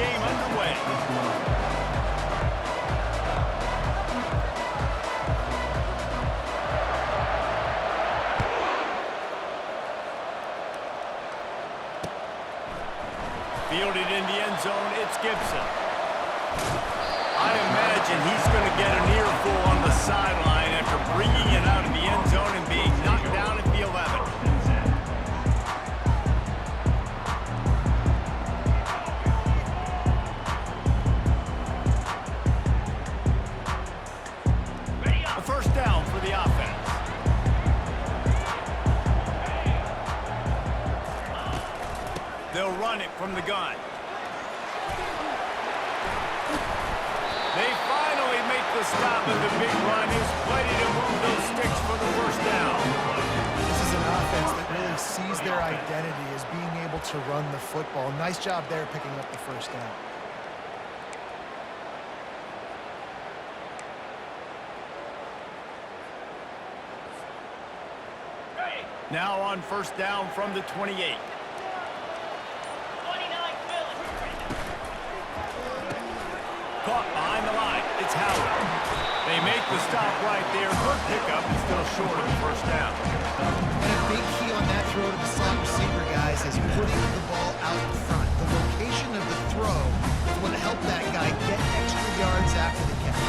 game underway. Fielded in the end zone, it's Gibson. I imagine he's going to get an earful on the sideline after bringing it out of the end zone and being knocked down at the 11. A first down for the offense. They'll run it from the gun. They finally make the stop of the big run. Is plenty to move those sticks for the first down. This is an offense that really sees their identity as being able to run the football. Nice job there picking up the first down. Now on first down from the 28. Caught behind the line. It's Howard. They make the stop right there. Good pickup is still short of the first down. And a big key on that throw to the slot receiver, guys, is putting the ball out in front. The location of the throw is what helped that guy get extra yards after the catch.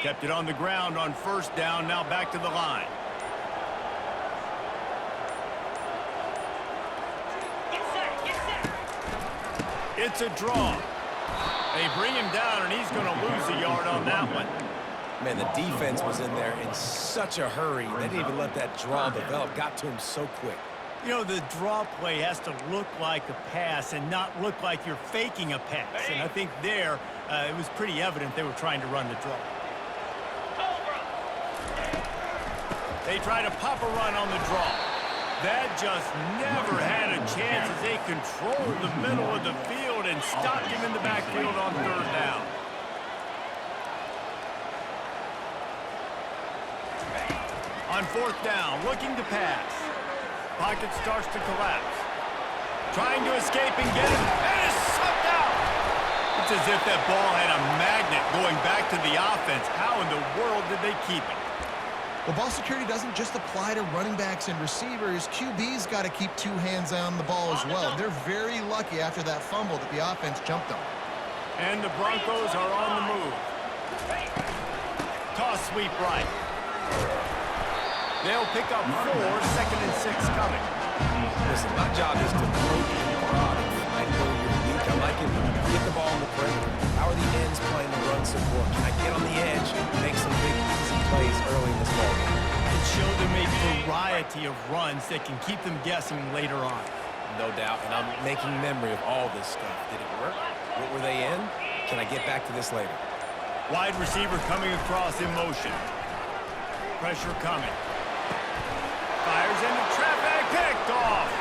Kept it on the ground on first down. Now back to the line. It's a draw. They bring him down, and he's going to lose a yard on that one. Man, the defense was in there in such a hurry. They didn't even let that draw develop. Got to him so quick. You know, the draw play has to look like a pass and not look like you're faking a pass. And I think there, it was pretty evident they were trying to run the draw. They try to pop a run on the draw. That just never had a chance as they controlled the middle of the field and stopped him in the backfield on third down. On fourth down, looking to pass. Pocket starts to collapse. Trying to escape and get it, and it's sucked out. It's as if that ball had a magnet going back to the offense. How in the world did they keep it? Well, ball security doesn't just apply to running backs and receivers. QB's got to keep two hands on the ball as well. They're very lucky after that fumble that the offense jumped on. And the Broncos are on the move. Toss sweep right. They'll pick up 4, 2nd and 6 coming. Listen, my job is to break and prod and find where you're weak. I like it when you get the ball on the perimeter. How are the ends playing the run support? Can I get on the edge, make some big, easy plays early in this ball game? And show them a variety of runs that can keep them guessing later on. No doubt, and I'm making memory of all this stuff. Did it work? What were they in? Can I get back to this later? Wide receiver coming across in motion. Pressure coming. Fires into traffic, picked off.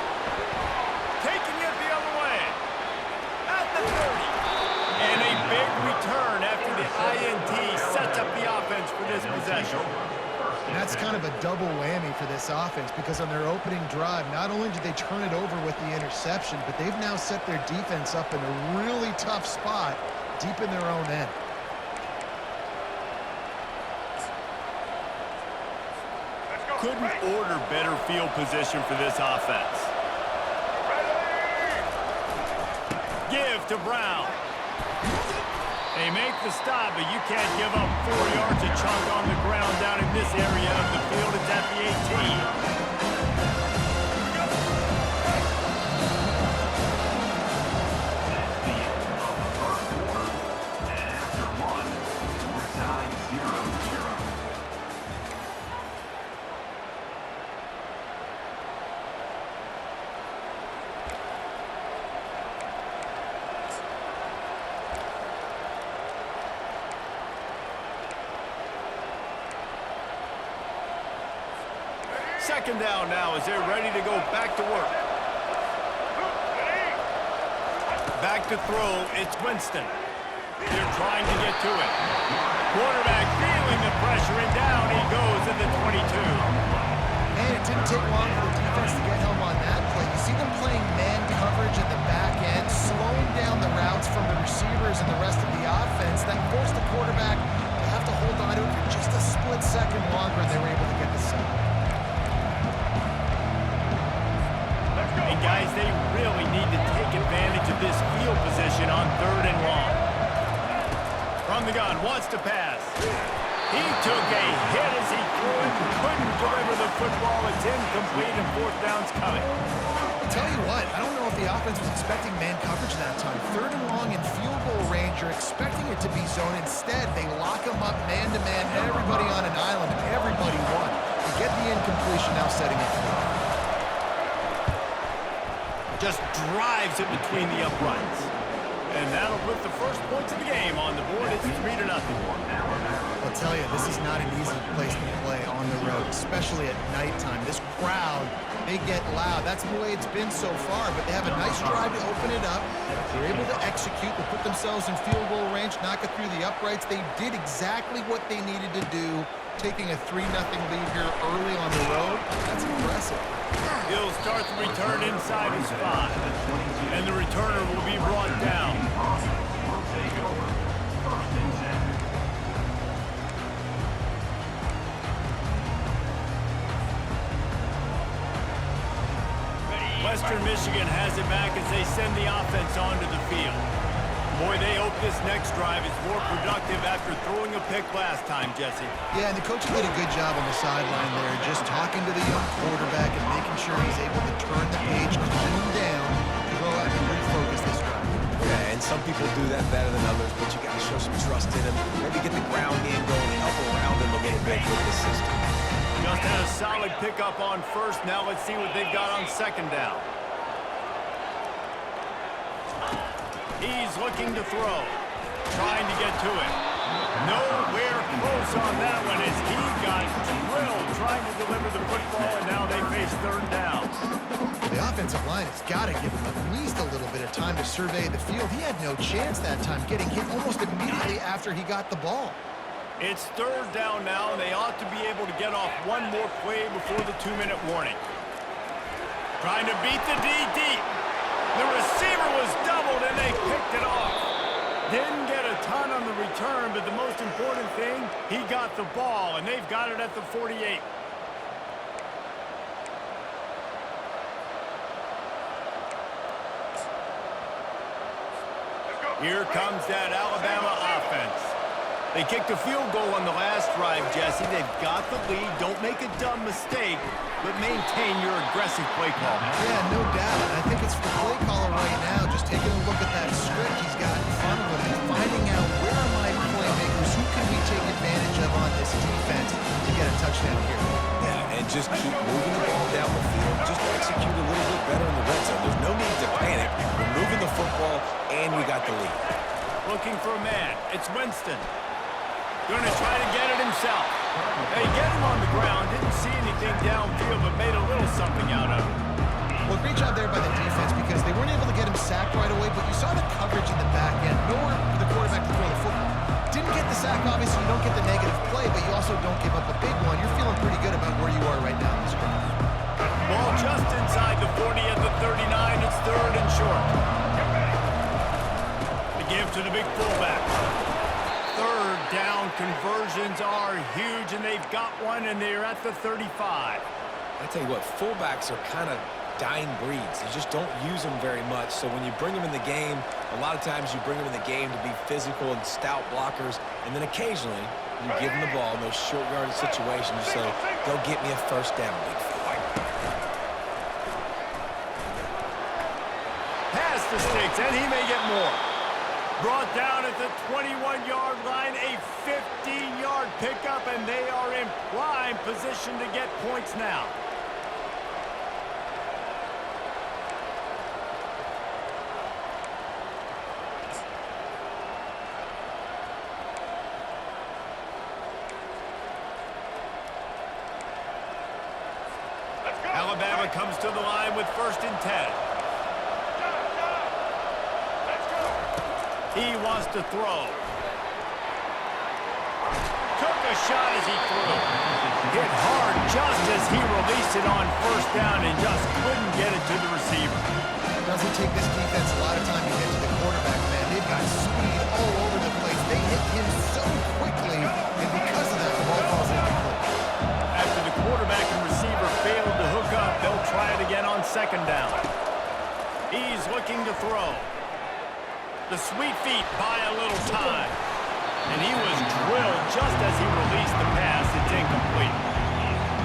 Taking it the other way. At the 30. And a big return after the INT sets up the offense for this possession. And that's kind of a double whammy for this offense because on their opening drive, not only did they turn it over with the interception, but they've now set their defense up in a really tough spot deep in their own end. Couldn't order better field position for this offense. Give to Brown. They make the stop, but you can't give up 4 yards a chunk on the ground down in this area of the field. It's at the 18. Second down now as they're ready to go back to work. Back to throw, it's Winston. They're trying to get to it. Quarterback feeling the pressure, and down he goes at the 22. And it didn't take long for the defense to get home on that play. You see them playing man coverage in the back end, slowing down the routes from the receivers and the rest of the offense. That forced the quarterback to have to hold on to it for just a split second longer, and they were able to get the sack. And guys, they really need to take advantage of this field position on 3rd and long. From the gun, wants to pass. He took a hit as he threw it, couldn't deliver the football. It's incomplete and 4th down's coming. I'll tell you what, I don't know if the offense was expecting man coverage that time. 3rd and long in field goal range, you're expecting it to be zone. Instead, they lock them up man-to-man, everybody on an island, and everybody won. They get the incompletion, now setting it forward. Just drives it between the uprights. And that'll put the first points of the game on the board. It's 3-0. I'll tell you, this is not an easy place to play on the road, especially at nighttime. This crowd, they get loud. That's the way it's been so far, but they have a nice drive to open it up. They're able to execute, to put themselves in field goal range, knock it through the uprights. They did exactly what they needed to do, taking a 3-0 lead here early on the road. That's impressive. He'll start the return inside his 5. And the returner will be brought down. Western Michigan has it back as they send the offense onto the field. Boy, they hope this next drive is more productive after throwing a pick last time, Jesse. Yeah, and the coach did a good job on the sideline there, just talking to the young quarterback and making sure he's able to turn the page, calm him down, to go out and refocus this drive. Yeah, and some people do that better than others, but you got to show some trust in him. Maybe get the ground game going, help around him a little bit with the system. Just had a solid pickup on 1st. Now let's see what they've got on 2nd down. He's looking to throw, trying to get to it. Nowhere close on that one as he got drilled trying to deliver the football, and now they face 3rd down. The offensive line has got to give him at least a little bit of time to survey the field. He had no chance that time, getting hit almost immediately after he got the ball. It's 3rd down now, and they ought to be able to get off one more play before the 2-minute warning. Trying to beat the D deep. The receiver was doubled, and they picked it off. Didn't get a ton on the return, but the most important thing, he got the ball, and they've got it at the 48. Here comes that Alabama offense. They kicked a field goal on the last drive, Jesse. They've got the lead. Don't make a dumb mistake, but maintain your aggressive play call. Yeah, no doubt. I think it's the play caller right now, just taking a look at that script he's got in front of him and finding out where are my playmakers, who can we take advantage of on this defense to get a touchdown here. Yeah, and just keep moving the ball down the field. Just execute a little bit better in the red zone. There's no need to panic. We're moving the football, and we got the lead. Looking for a man. It's Winston. Going to try to get it himself. They get him on the ground. Didn't see anything downfield, but made a little something out of it. Well, great job there by the defense because they weren't able to get him sacked right away, but you saw the coverage in the back end. Nowhere for the quarterback to throw the football. Didn't get the sack, obviously. You don't get the negative play, but you also don't give up a big one. You're feeling pretty good about where you are right now in this drive. Ball just inside the 40 at the 39. It's 3rd and short. The give to the big fullback. 3rd down conversions are huge, and they've got one, and they're at the 35. I tell you what, fullbacks are kind of dying breeds. You just don't use them very much. So when you bring them in the game, a lot of times you bring them in the game to be physical and stout blockers, and then occasionally you give them the ball in those short yardage situations. You say, go get me a 1st down, big fella. Pass the sticks, and he may get more. Brought down at the 21-yard line, a 15-yard pickup, and they are in prime position to get points now. Alabama comes to the line with 1st and 10. He wants to throw. Took a shot as he threw. Hit hard just as he released it on first down and just couldn't get it to the receiver. It doesn't take this defense a lot of time to get to the quarterback, man. They've got speed all over the place. They hit him so quickly, and because of that, the ball falls incomplete. After the quarterback and receiver failed to hook up, they'll try it again on second down. He's looking to throw. The sweet feet buy a little time. And he was drilled just as he released the pass. It's incomplete.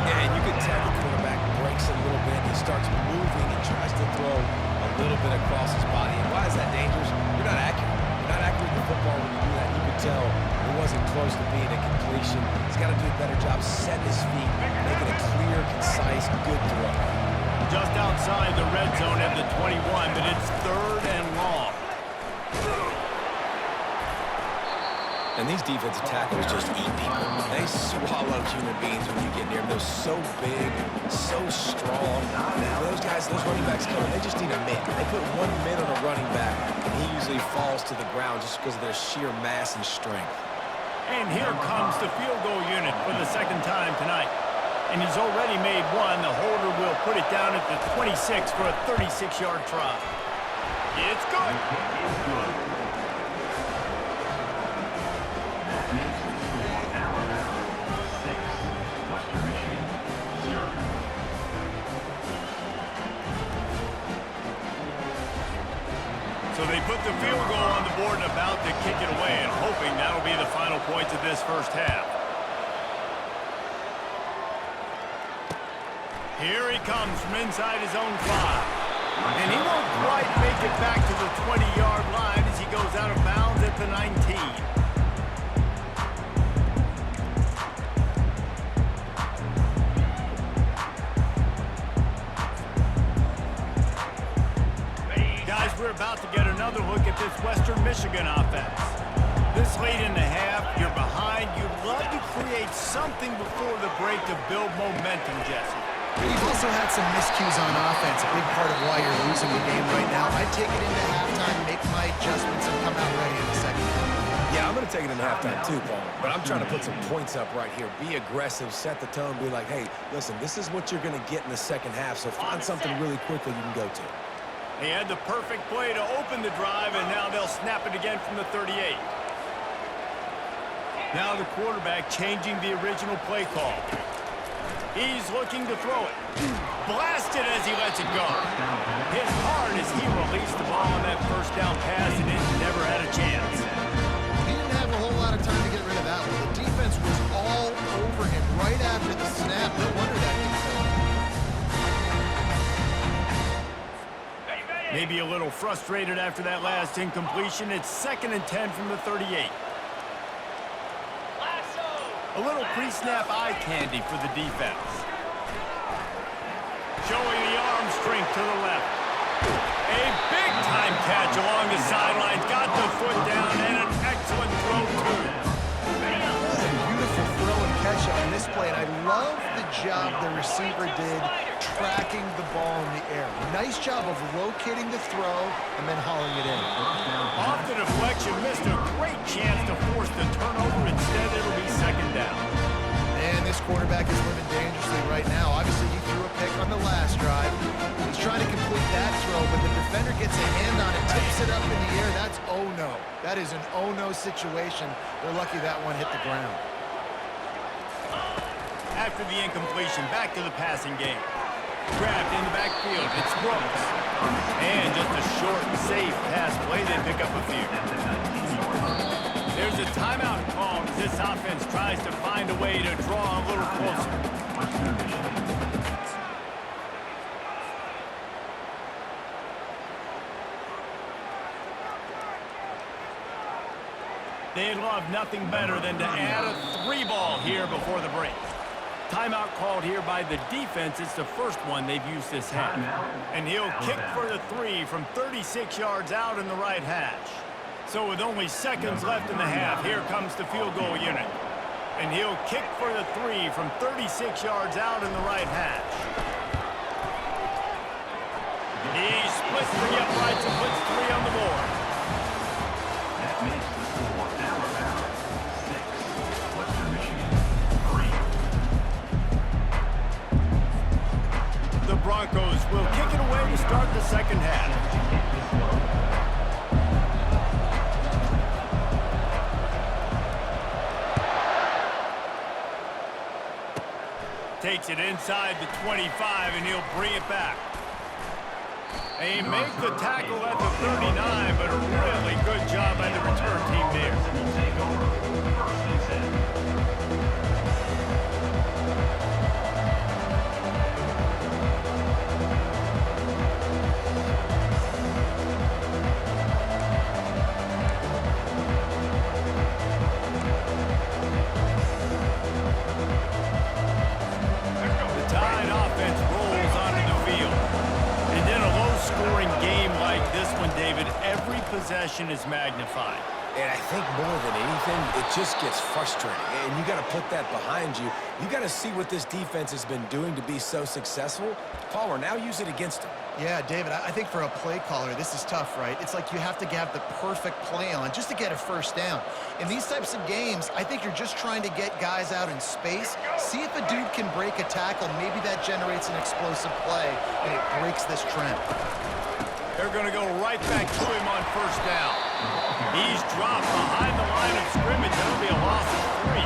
Yeah, and you can tell the quarterback breaks a little bit. He starts moving and tries to throw a little bit across his body. And why is that dangerous? You're not accurate. You're not accurate with football when you do that. You can tell it wasn't close to being a completion. He's got to do a better job setting his feet, making a clear, concise, good throw. Just outside the red zone at the 21, but it's third and long. And these defensive tackles just eat people. They swallow human beings when you get near them. They're so big, so strong. Now, those guys, those running backs come in, they just need a mid. They put 1 mid on a running back, and he usually falls to the ground just because of their sheer mass and strength. And here comes the field goal unit for the second time tonight. And he's already made one. The holder will put it down at the 26 for a 36-yard try. It's good. So they put the field goal on the board and about to kick it away, and hoping that'll be the final points of this first half. Here he comes from inside his own 5. And he won't quite make it back to the 20-yard line as he goes out of bounds at the 19. We're about to get another look at this Western Michigan offense. This late in the half, you're behind. You'd love to create something before the break to build momentum, Jesse. You've also had some miscues on offense, a big part of why you're losing the game right now. I'd take it into halftime, make my adjustments, and come out ready in the second half. Yeah, I'm going to take it in halftime too, Paul. But I'm trying to put some points up right here. Be aggressive, set the tone, be like, hey, listen, this is what you're going to get in the second half, so find something really quickly you can go to. He had the perfect play to open the drive, and now they'll snap it again from the 38. Now the quarterback changing the original play call. He's looking to throw it. Blasted as he lets it go. Hit hard as he released the ball on that first down pass, and it never had a chance. He didn't have a whole lot of time to get rid of that one. The defense was all over him right after the snap. No wonder that didn't fail. Maybe a little frustrated after that last incompletion. It's 2nd and 10 from the 38. A little pre-snap eye candy for the defense. Showing the arm strength to the left. A big-time catch along the sidelines. Got the foot down and an excellent throw, too. What a beautiful throw and catch on this play, and I love the job the receiver did tracking the ball in the air. Nice job of locating the throw and then hauling it in. Off the deflection, missed a great chance to force the turnover. Instead, it'll be second down. And this quarterback is living dangerously right now. Obviously, he threw a pick on the last drive. He's trying to complete that throw, but the defender gets a hand on it, tips it up in the air. That's oh-no. That is an oh-no situation. They're lucky that one hit the ground. After the incompletion, back to the passing game. Grabbed in the backfield, it's Brooks. And just a short, safe pass play, they pick up a few. There's a timeout called as this offense tries to find a way to draw a little closer. They'd love nothing better than to add a 3-ball here before the break. Timeout called here by the defense. It's the first one they've used this half. And he'll kick for the 3 from 36 yards out in the right hash. So with only seconds left in the half, here comes the field goal unit. And he'll kick for the 3 from 36 yards out in the right hash. He splits the uprights and puts 3 on the board. The Broncos will kick it away to start the second half. Takes it inside the 25, and he'll bring it back. They make the tackle at the 39, but a really good job by the return team there. Possession is magnified. And I think more than anything, it just gets frustrating. And you got to put that behind you. You got to see what this defense has been doing to be so successful. Palmer, now use it against them. Yeah, David, I think for a play caller, this is tough, right? It's like you have to have the perfect play on just to get a first down. In these types of games, I think you're just trying to get guys out in space, see if a dude can break a tackle. Maybe that generates an explosive play, and it breaks this trend. They're going to go right back to him on first down. He's dropped behind the line of scrimmage. That'll be a loss of 3.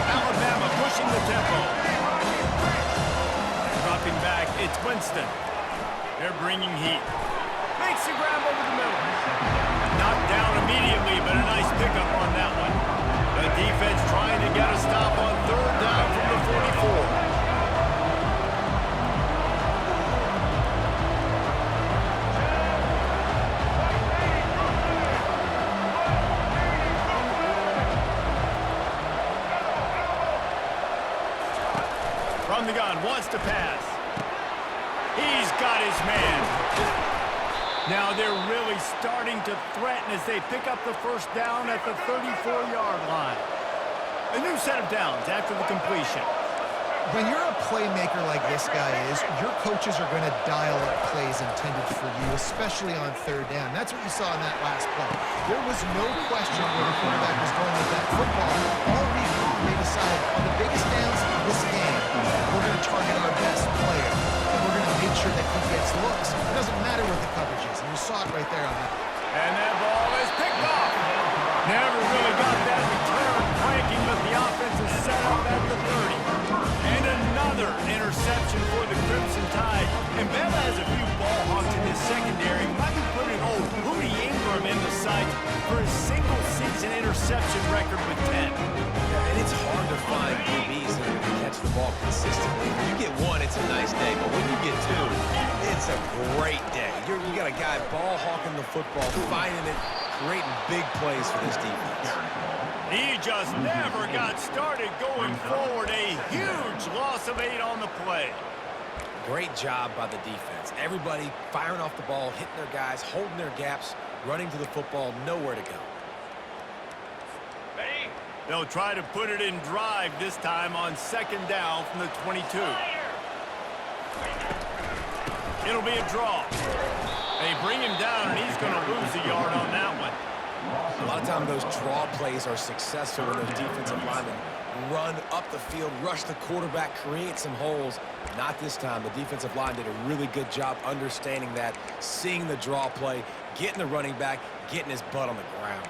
Alabama pushing the tempo. Dropping back, it's Winston. They're bringing heat. Makes the grab over the middle. Knocked down immediately, but a nice pickup on that one. The defense trying to get a stop on third down from the 44. From the gun, wants to pass. He's got his man. Now they're really starting to threaten as they pick up the first down at the 34-yard line. A new set of downs after the completion. When you're a playmaker like this guy is, your coaches are going to dial up plays intended for you, especially on third down. That's what you saw in that last play. There was no question where the quarterback was going with that football. All week long, they decided on the biggest downs of this game, we're going to target our best player, and we're going to make sure that he gets looks. It doesn't matter what the coverage is, and you saw it right there on that. And that ball is picked off. Never really got that return cranking, but the offense is set up at the 30. And another interception for the Crimson Tide. And Bama has a few ball hawks in his secondary. Might be putting old Rudy Ingram in the sights for his single-season interception record with 10. And it's hard to find DBs that can catch the ball consistently. When you get one, it's a nice day. But when you get two, it's a great day. You got a guy ball hawking the football, finding it, creating big plays for this defense. He just never got started going forward. A huge loss of 8 on the play. Great job by the defense. Everybody firing off the ball, hitting their guys, holding their gaps, running to the football, nowhere to go. They'll try to put it in drive this time on second down from the 22. It'll be a draw. They bring him down, and he's going to lose a yard on that one. A lot of times those draw plays are successful when those defensive linemen run up the field, rush the quarterback, create some holes. Not this time. The defensive line did a really good job understanding that, seeing the draw play, getting the running back, getting his butt on the ground.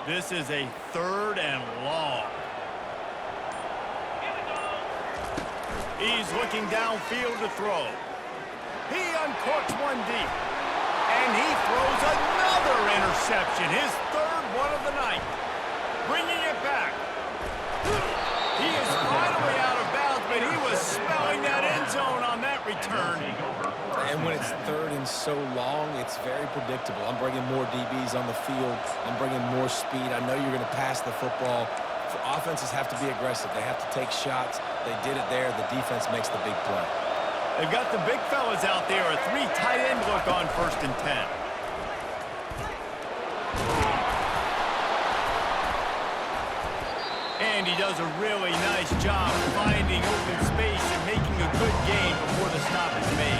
This is a 3rd and long. He's looking downfield to throw. He uncorks one deep. And he throws another interception, his 3rd one of the night. Bringing it back. He is finally out of bounds, but he was smelling that end zone on that return. And when it's 3rd and so long, it's very predictable. I'm bringing more DBs on the field. I'm bringing more speed. I know you're going to pass the football. Offenses have to be aggressive. They have to take shots. They did it there. The defense makes the big play. They've got the big fellas out there. A 3 tight end look on 1st and 10. And he does a really nice job finding open space and making a good gain before the stop is made.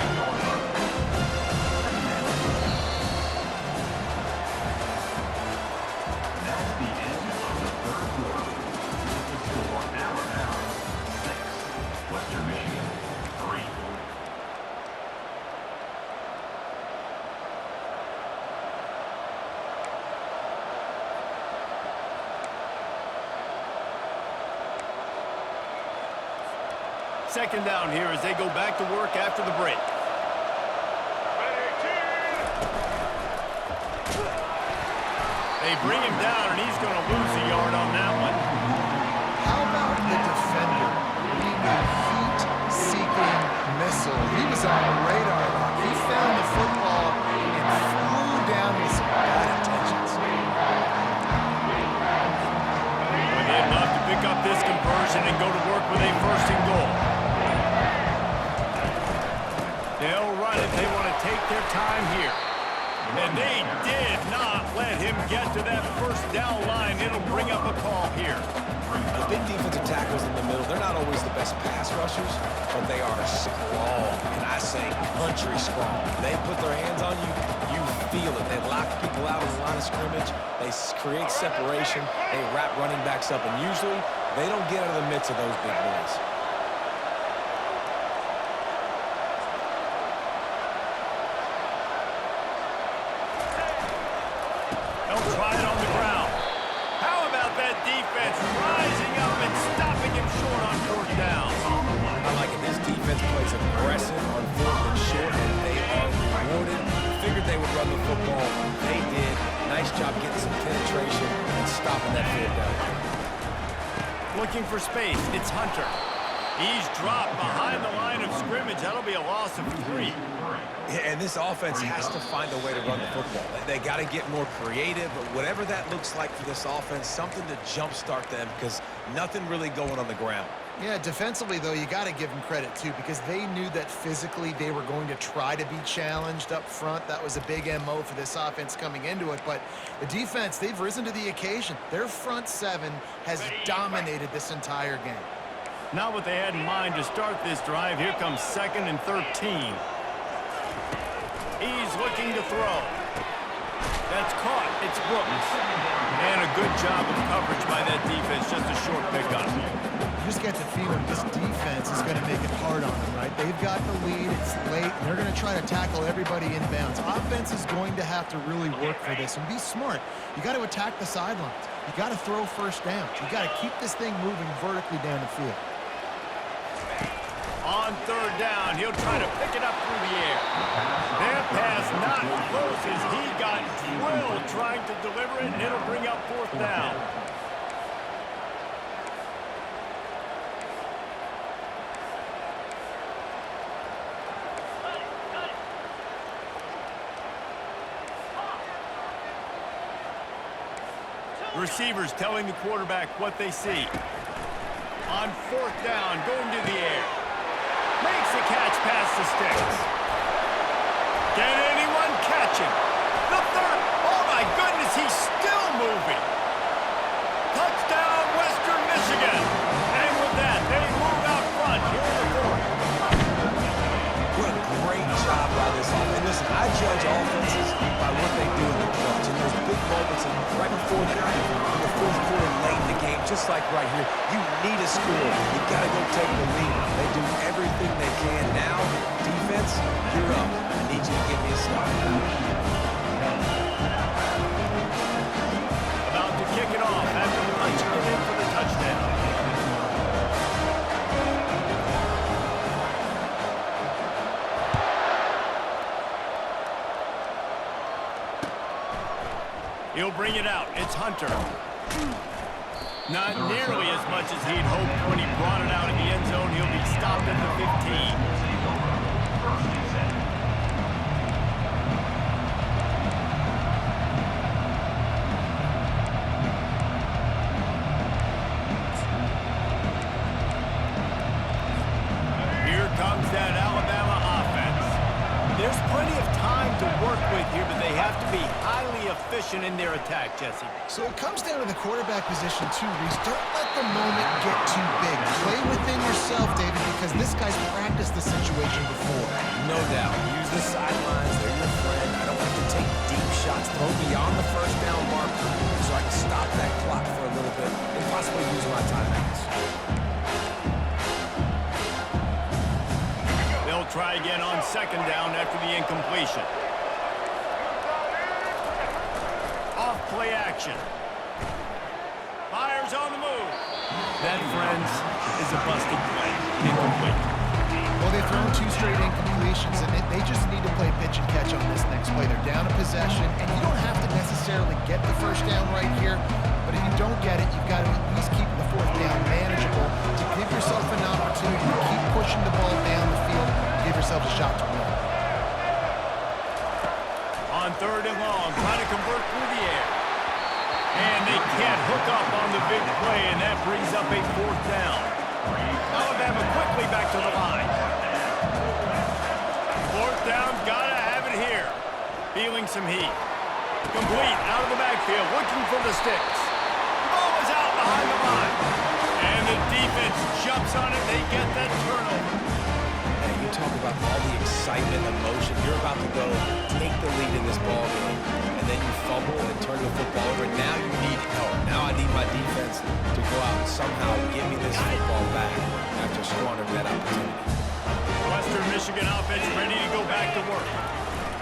Second down here as they go back to work after the break. They bring him down, and he's going to lose a yard on that one. How about the defender being a heat-seeking missile? He was on radar lock. He found the football and flew down with some bad intentions. Well, they'd love to pick up this conversion and go to work with a first and goal. They'll run it. They want to take their time here. And they did not let him get to that first down line. It'll bring up a call here. The big defensive tackles in the middle, they're not always the best pass rushers, but they are strong, and I say country strong. They put their hands on you, you feel it. They lock people out on the line of scrimmage. They create separation. They wrap running backs up, and usually they don't get out of the midst of those big boys. They'll try it on the ground. How about that defense rising up and stopping him short on fourth down? I like it. This defense plays aggressive on fourth and short, and they are rewarded. Figured they would run the football. They did. Nice job getting some penetration and stopping that fourth down. Looking for space. It's Hunter. He's dropped behind the line of scrimmage. That'll be a loss of 3. And this offense has to find a way to run the football. They got to get more creative, but whatever that looks like for this offense, something to jumpstart them because nothing really going on the ground. Yeah, defensively, though, you got to give them credit, too, because they knew that physically they were going to try to be challenged up front. That was a big MO for this offense coming into it. But the defense, they've risen to the occasion. Their front seven has dominated this entire game. Not what they had in mind to start this drive. Here comes 2nd and 13. He's looking to throw. That's caught. It's Brooks. And a good job of coverage by that defense. Just a short pickup. You just get the feeling this defense is going to make it hard on them, right? They've got the lead. It's late, and they're going to try to tackle everybody inbounds. Offense is going to have to really work for this and be smart. You got to attack the sidelines. You got to throw first downs. You got to keep this thing moving vertically down the field. On 3rd down, he'll try to pick it up through the air. That pass not close as he got drilled trying to deliver it, and it'll bring up 4th down. Receivers telling the quarterback what they see. On 4th down, going to the air. Makes a catch past the sticks. Can anyone catch him? The 3rd. Oh, my goodness, he's still moving. Touchdown, Western Michigan. And with that, they move out front here in the 4th. What a great job by this offense. Listen, I judge offenses by what they do in the clutch. And there's big moments right before the 4th quarter late in the game, just like right here. You need a score. You got to go take the lead. They do everything they can now. Defense, you're up. I need you to give me a stop. About to kick it off after punching it in for the touchdown. He'll bring it out. It's Hunter. Not nearly as much as he'd hoped when he brought it out in the end zone. He'll be stopped at the 15. Here comes that Alabama offense. There's plenty of time to work with here, but they have to be highly efficient in their attack, Jesse. So it comes down to the quarterback position, too, Reese. Don't let the moment get too big. Play within yourself, David, because this guy's practiced the situation before. No doubt. Use the sidelines. They're your friend. I don't have to take deep shots. Throw beyond the first down marker so I can stop that clock for a little bit and possibly use my timeouts. They'll try again on 2nd down after the incompletion. Off play action. Fires on the move. That, friends, is a busted play. Incomplete. Well, they've thrown 2 straight incompletions, and they just need to play pitch and catch on this next play. They're down a possession, and you don't have to necessarily get the first down right here, but if you don't get it, you've got to at least keep the 4th down manageable to give yourself an opportunity to keep pushing the ball down the field and give yourself a shot to win. On 3rd and long, trying to convert through the air. And they can't hook up on the big play, and that brings up a 4th down. Alabama quickly back to the line. 4th down, gotta have it here. Feeling some heat. Complete, out of the backfield, looking for the sticks. The ball is out behind the line. And the defense jumps on it, they get that turnover. And you talk about all the excitement, emotion. You're about to go take the lead in this ball game, and then you fumble and turn the football over. Now you need help. Now I need my defense to go out and somehow give me this football back after squandering that opportunity. Western Michigan offense ready to go back to work.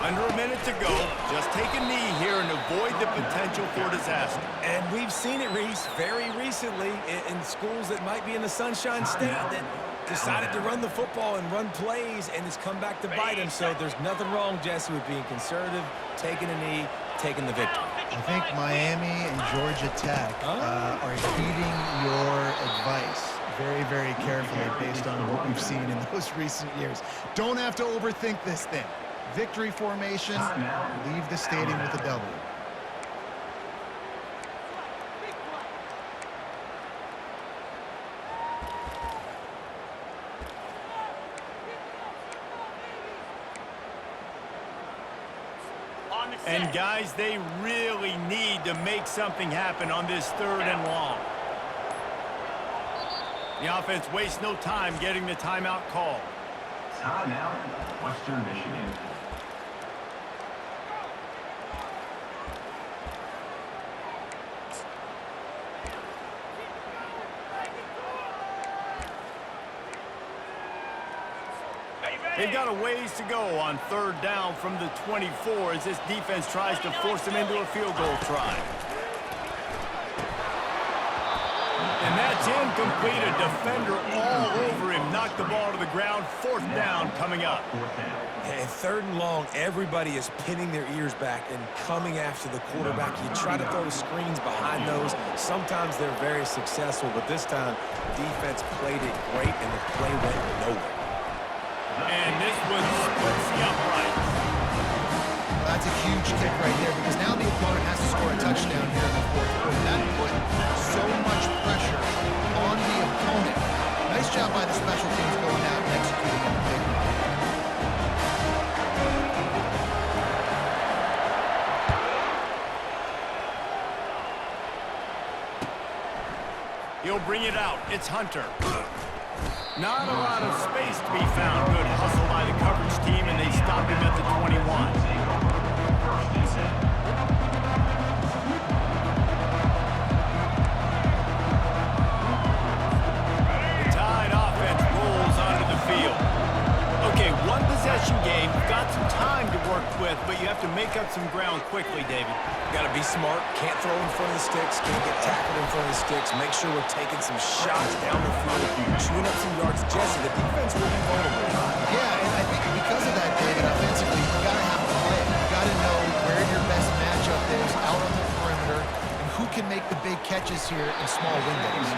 Under a minute to go. Just take a knee here and avoid the potential for disaster. And we've seen it, Reese, very recently in schools that might be in the Sunshine State that decided to run the football and run plays, and it's come back to bite them. So there's nothing wrong, Jesse, with being conservative, taking a knee, taking the victory. I think Miami and Georgia Tech are heeding your advice very, very carefully based on what we've seen in those recent years. Don't have to overthink this thing. Victory formation, leave the stadium with a W. And guys, they really need to make something happen on this 3rd and long. The offense wastes no time getting the timeout called. Timeout, Western Michigan. They've got a ways to go on 3rd down from the 24 as this defense tries to force them into a field goal try. And that's incomplete. A defender all over him. Knocked the ball to the ground. 4th down coming up. And 3rd and long, everybody is pinning their ears back and coming after the quarterback. You try to throw screens behind those. Sometimes they're very successful, but this time, defense played it great, and the play went nowhere. And this one splits the uprights. Well, that's a huge kick right there because now the opponent has to score a touchdown here in the 4th quarter. That put so much pressure on the opponent. Nice job by the special teams going out and executing on the big one. He'll bring it out. It's Hunter. Not a lot of space to be found. Good hustle by the coverage team, and they stop him at the 21. The Tide offense rolls onto the field. Okay, 1-possession game. You've got some time to work with, but you have to make up some ground quickly, David. Got to be smart. Can't throw in front of the sticks. Can't get tackled in front of the sticks. Make sure we're taking some shots down the field, chewing up some yards. Jesse, the defense will be vulnerable. Yeah, and I think because of that, David, offensively, you got to have a plan. You got to know where your best matchup is out on the perimeter and who can make the big catches here in small windows.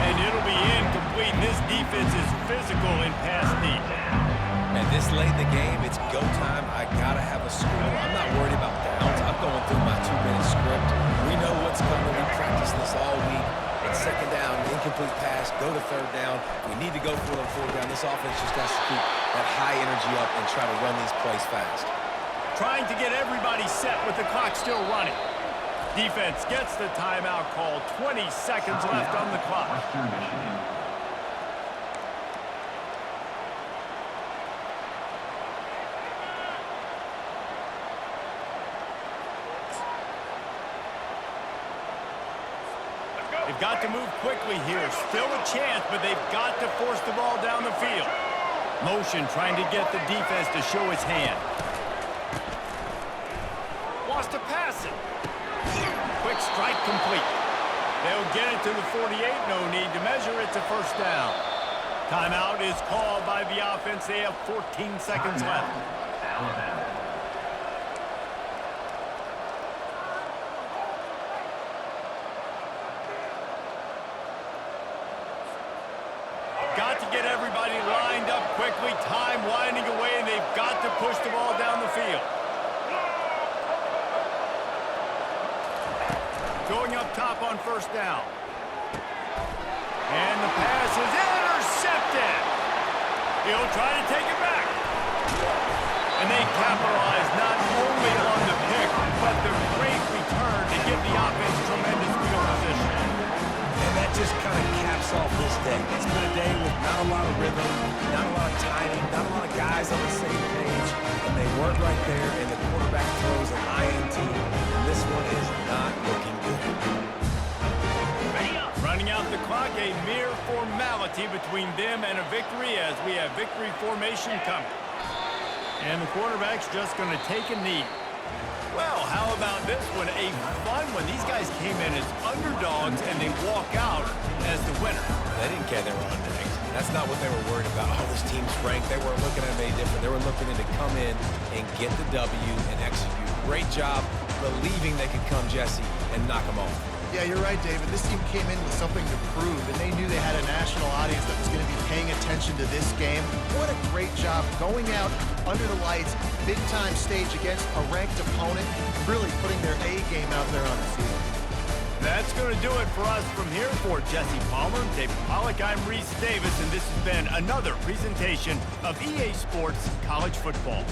And it'll be incomplete. This defense is physical in pass deep. And this late in the game, it's go time. I got to have a score. I'm not worried about downs. I'm going through my 2-minute script. We know what's coming. We practiced this all week. It's 2nd down, incomplete pass, go to 3rd down. We need to go for it on 4th down. This offense just has to keep that high energy up and try to run these plays fast. Trying to get everybody set with the clock still running. Defense gets the timeout call. 20 seconds left on the clock. Western Michigan. They've got to move quickly here. Still a chance, but they've got to force the ball down the field. Motion trying to get the defense to show his hand. Wants to pass it. Quick strike complete. They'll get it to the 48. No need to measure. It's a first down. Timeout is called by the offense. They have 14 seconds left. Alabama. Got to get everybody lined up quickly. Time winding away, and they've got to push the ball down the field. Going up top on first down. And the pass is intercepted. He'll try to take it back. And they capitalize not only on the pick, but the great return to give the offense tremendous field position. And that just kind of caps off this day. It's been a day with not a lot of rhythm, not a lot of timing, not a lot of guys on the same page. And they weren't right there, and the quarterback throws an INT. And this one is not looking good. Running out the clock, a mere formality between them and a victory as we have victory formation coming. And the quarterback's just going to take a knee. Well, how about this one? A fun one. These guys came in as underdogs, and they walk out as the winner. They didn't care they were underdogs. That's not what they were worried about. Oh, this team's ranked. They weren't looking at it any different. They were looking to come in and get the W and execute. Great job believing they could come, Jesse, and knock them off. Yeah, you're right, David. This team came in with something to prove, and they knew they had a national audience that was going to be paying attention to this game. What a great job going out under the lights, big-time stage against a ranked opponent, really putting their A game out there on the field. That's going to do it for us from here. For Jesse Palmer, David Pollack, I'm Reese Davis, and this has been another presentation of EA Sports College Football.